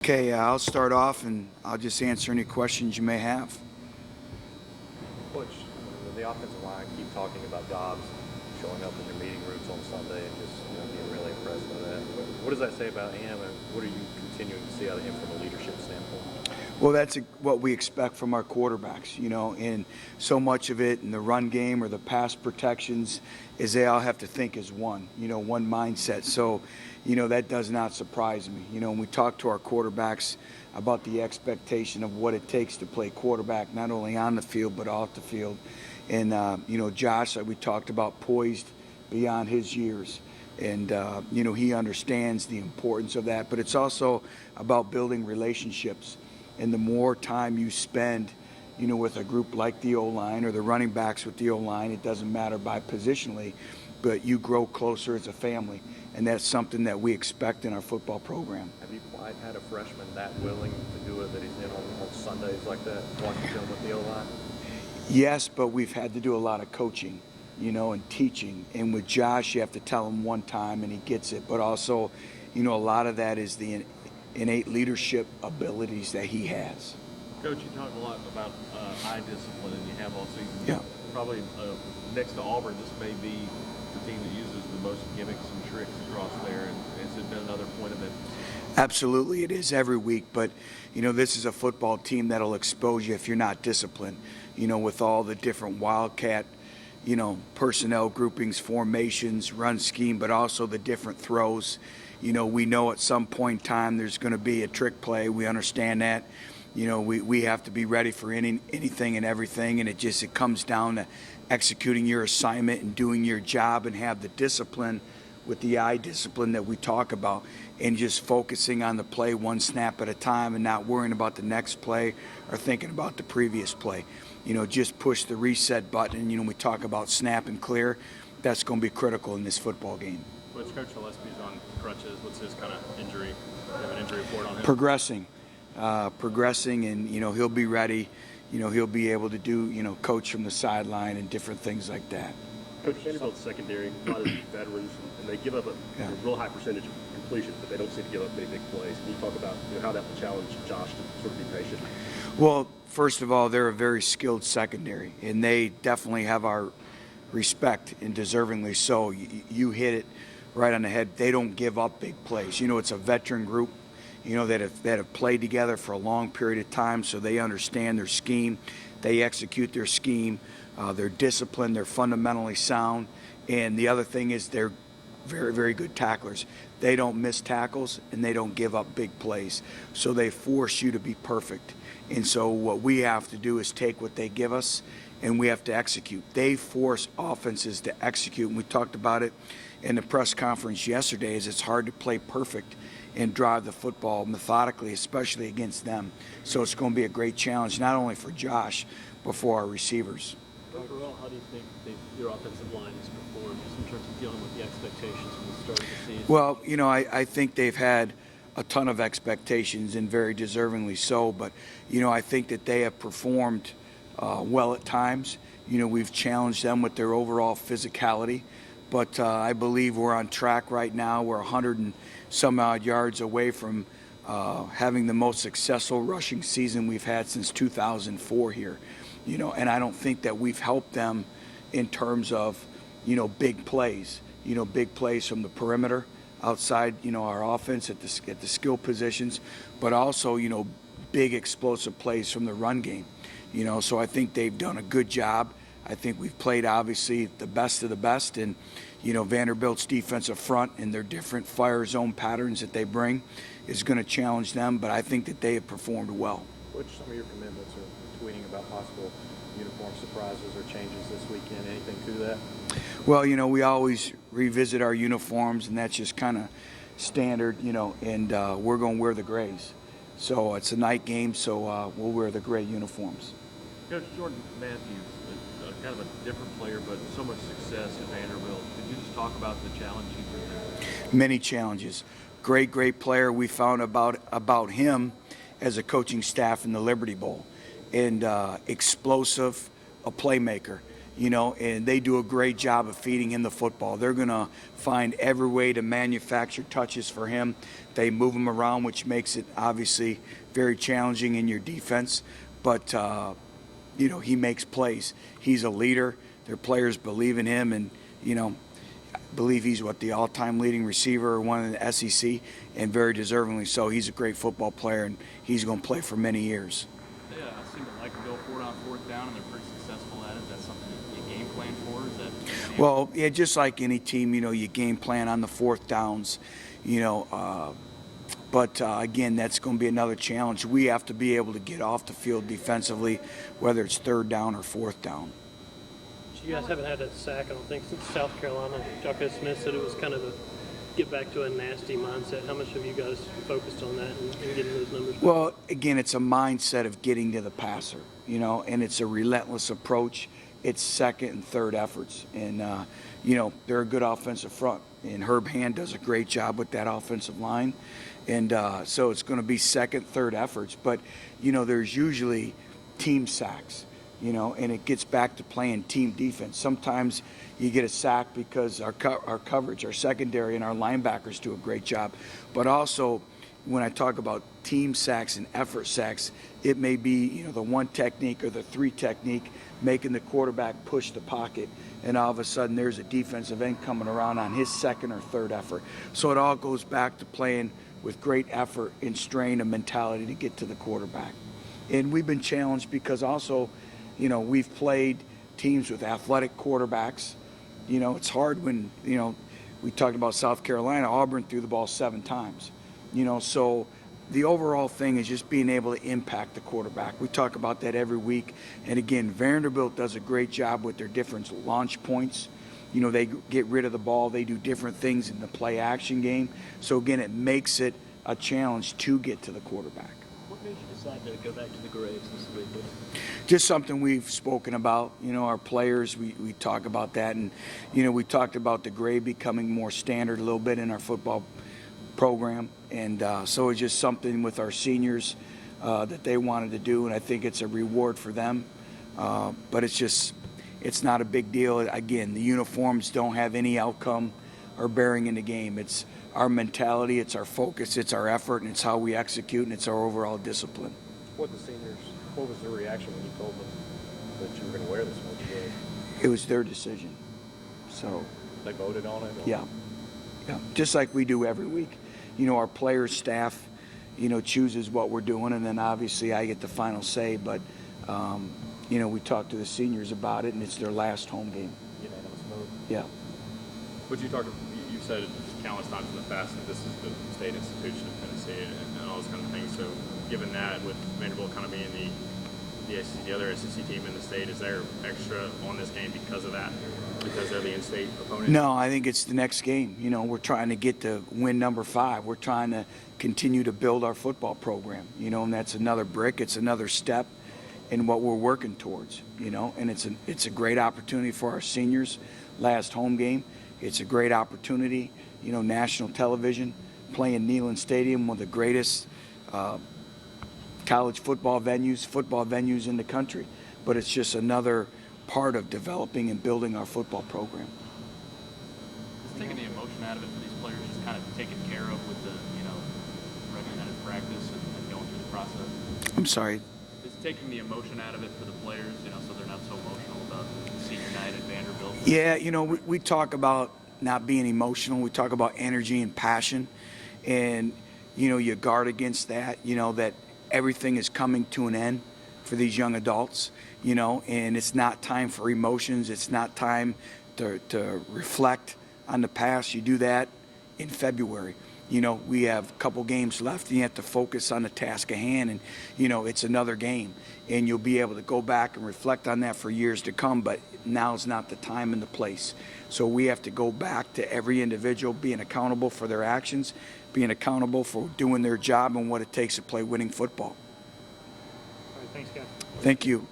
Okay, I'll start off and I'll just answer any questions you may have. Butch, the offensive line keep talking about Dobbs showing up in their meeting rooms on Sunday and just being really impressed by that. What does that say about him, and what are you continuing to see out of him from a leadership standpoint? Well, that's what we expect from our quarterbacks, and so much of it in the run game or the pass protections is they all have to think as one mindset. So, that does not surprise me. When we talk to our quarterbacks about the expectation of what it takes to play quarterback, not only on the field but off the field. And, Josh, like we talked about, poised beyond his years. And, he understands the importance of that. But it's also about building relationships. And the more time you spend, with a group like the O-line or the running backs with the O-line, it doesn't matter by positionally, but you grow closer as a family. And that's something that we expect in our football program. Have you quite had a freshman that willing to do it, that he's in on Sundays like that, watching film with the O-line? Yes, but we've had to do a lot of coaching, and teaching. And with Josh, you have to tell him one time and he gets it. But also, a lot of that is the innate leadership abilities that he has. Coach, you talk a lot about eye discipline, and you have all season. Yeah. Probably next to Auburn, this may be the team that uses the most gimmicks and tricks across there, and has it been another point of it? Absolutely, it is every week. But, this is a football team that'll expose you if you're not disciplined, with all the different wildcat, personnel groupings, formations, run scheme, but also the different throws. We know at some point in time there's going to be a trick play. We understand that. We have to be ready for anything and everything, and it comes down to executing your assignment and doing your job and have the discipline with the eye discipline that we talk about, and just focusing on the play one snap at a time and not worrying about the next play or thinking about the previous play. Just push the reset button. We talk about snap and clear. That's going to be critical in this football game. Coach Gillespie's on crutches. What's his kind of injury? Do you have an injury report on him? Progressing, and he'll be ready. He'll be able to do coach from the sideline and different things like that. Coach, Vanderbilt's secondary, a lot of veterans, and they give up a real high percentage of completion, but they don't seem to give up many big plays. Can you talk about how that will challenge Josh to sort of be patient? Well, first of all, they're a very skilled secondary, and they definitely have our respect, and deservingly so. You hit it right on the head. They don't give up big plays. It's a veteran group, that have played together for a long period of time, so they understand their scheme. They execute their scheme. They're disciplined. They're fundamentally sound. And the other thing is they're very, very good tacklers. They don't miss tackles, and they don't give up big plays. So they force you to be perfect. And so what we have to do is take what they give us, and we have to execute. They force offenses to execute, and we talked about it in the press conference yesterday, is it's hard to play perfect and drive the football methodically, especially against them. So it's going to be a great challenge, not only for Josh, but for our receivers. Overall, how do you think your offensive line has performed just in terms of dealing with the expectations from the start of the season? Well, I think they've had a ton of expectations, and very deservingly so, but, I think that they have performed well at times. We've challenged them with their overall physicality, but I believe we're on track right now. We're 100 and some odd yards away from having the most successful rushing season we've had since 2004 here. And I don't think that we've helped them in terms of, big plays, big plays from the perimeter outside, our offense at the skill positions, but also, big explosive plays from the run game. So I think they've done a good job. I think we've played, obviously, the best of the best, and, Vanderbilt's defensive front and their different fire zone patterns that they bring is going to challenge them, but I think that they have performed well. Which some of your commitments are tweeting about possible uniform surprises or changes this weekend? Anything to that? Well, we always revisit our uniforms, and that's just kind of standard, and we're going to wear the grays. So it's a night game, so we'll wear the gray uniforms. Coach Jordan Matthews, kind of a different player, but so much success at Vanderbilt. Could you just talk about the challenge he presented? Many challenges. Great player. We found about him as a coaching staff in the Liberty Bowl, and explosive, a playmaker. and they do a great job of feeding him the football. They're going to find every way to manufacture touches for him. They move him around, which makes it obviously very challenging in your defense. But, he makes plays. He's a leader. Their players believe in him, and, I believe he's the all-time leading receiver, one in the SEC, and very deservingly so. He's a great football player, and he's going to play for many years. Yeah, I seem to like to go for it on fourth down, and they're pretty successful at it. That's something you game plan for? Is that? Well, yeah, just like any team, you game plan on the fourth downs, but again, that's going to be another challenge. We have to be able to get off the field defensively, whether it's third down or fourth down. You guys haven't had a sack, I don't think, since South Carolina. Josh Smith said it was kind of a get back to a nasty mindset. How much have you guys focused on that and getting those numbers back? Well, again, it's a mindset of getting to the passer, and it's a relentless approach. It's second and third efforts. And, they're a good offensive front. And Herb Hand does a great job with that offensive line. And so it's going to be second, third efforts. But, there's usually team sacks. And it gets back to playing team defense. Sometimes you get a sack because our coverage, our secondary, and our linebackers do a great job. But also, when I talk about team sacks and effort sacks, it may be, the one technique or the three technique, making the quarterback push the pocket, and all of a sudden there's a defensive end coming around on his second or third effort. So it all goes back to playing with great effort and strain and mentality to get to the quarterback. And we've been challenged because also, we've played teams with athletic quarterbacks. It's hard when, we talked about South Carolina. Auburn threw the ball 7 times. So the overall thing is just being able to impact the quarterback. We talk about that every week. And again, Vanderbilt does a great job with their different launch points. They get rid of the ball. They do different things in the play action game. So again, it makes it a challenge to get to the quarterback. What made you decide to go back to the Graves this week? Just something we've spoken about, our players, we talk about that. And, we talked about the grade becoming more standard a little bit in our football program. And so it's just something with our seniors that they wanted to do. And I think it's a reward for them. But it's not a big deal. Again, the uniforms don't have any outcome or bearing in the game. It's our mentality, it's our focus, it's our effort, and it's how we execute, and it's our overall discipline. What was their reaction when you told them that you were going to wear this one today? It was their decision. So They voted on it? Or? Yeah. Just like we do every week. Our players, staff, chooses what we're doing, and then obviously I get the final say. But, we talked to the seniors about it, and it's their last home game. Unanimous vote? Yeah. But you said countless times in the past that this is the state institution of Tennessee and all those kind of things. So given that, with Vanderbilt kind of being the other SEC team in the state, is there extra on this game because of that? Because they're the in-state opponent? No, I think it's the next game. We're trying to get to win number 5. We're trying to continue to build our football program, and that's another brick. It's another step in what we're working towards, and it's a great opportunity for our seniors. Last home game, it's a great opportunity, national television, playing Neyland Stadium, one of the greatest college football venues in the country. But it's just another part of developing and building our football program. It's taking the emotion out of it for these players, just kind of taken care of with the, regimented practice and going through the process. I'm sorry. It's taking the emotion out of it for the players, so they're not so emotional about senior night at Vanderbilt. Yeah, we talk about not being emotional. We talk about energy and passion. And, you guard against that, that everything is coming to an end for these young adults, and it's not time for emotions. It's not time to reflect on the past. You do that in February. We have a couple games left, and you have to focus on the task at hand, and, it's another game. And you'll be able to go back and reflect on that for years to come, but now's not the time and the place. So we have to go back to every individual being accountable for their actions, being accountable for doing their job and what it takes to play winning football. All right, thanks, guys. Thank you.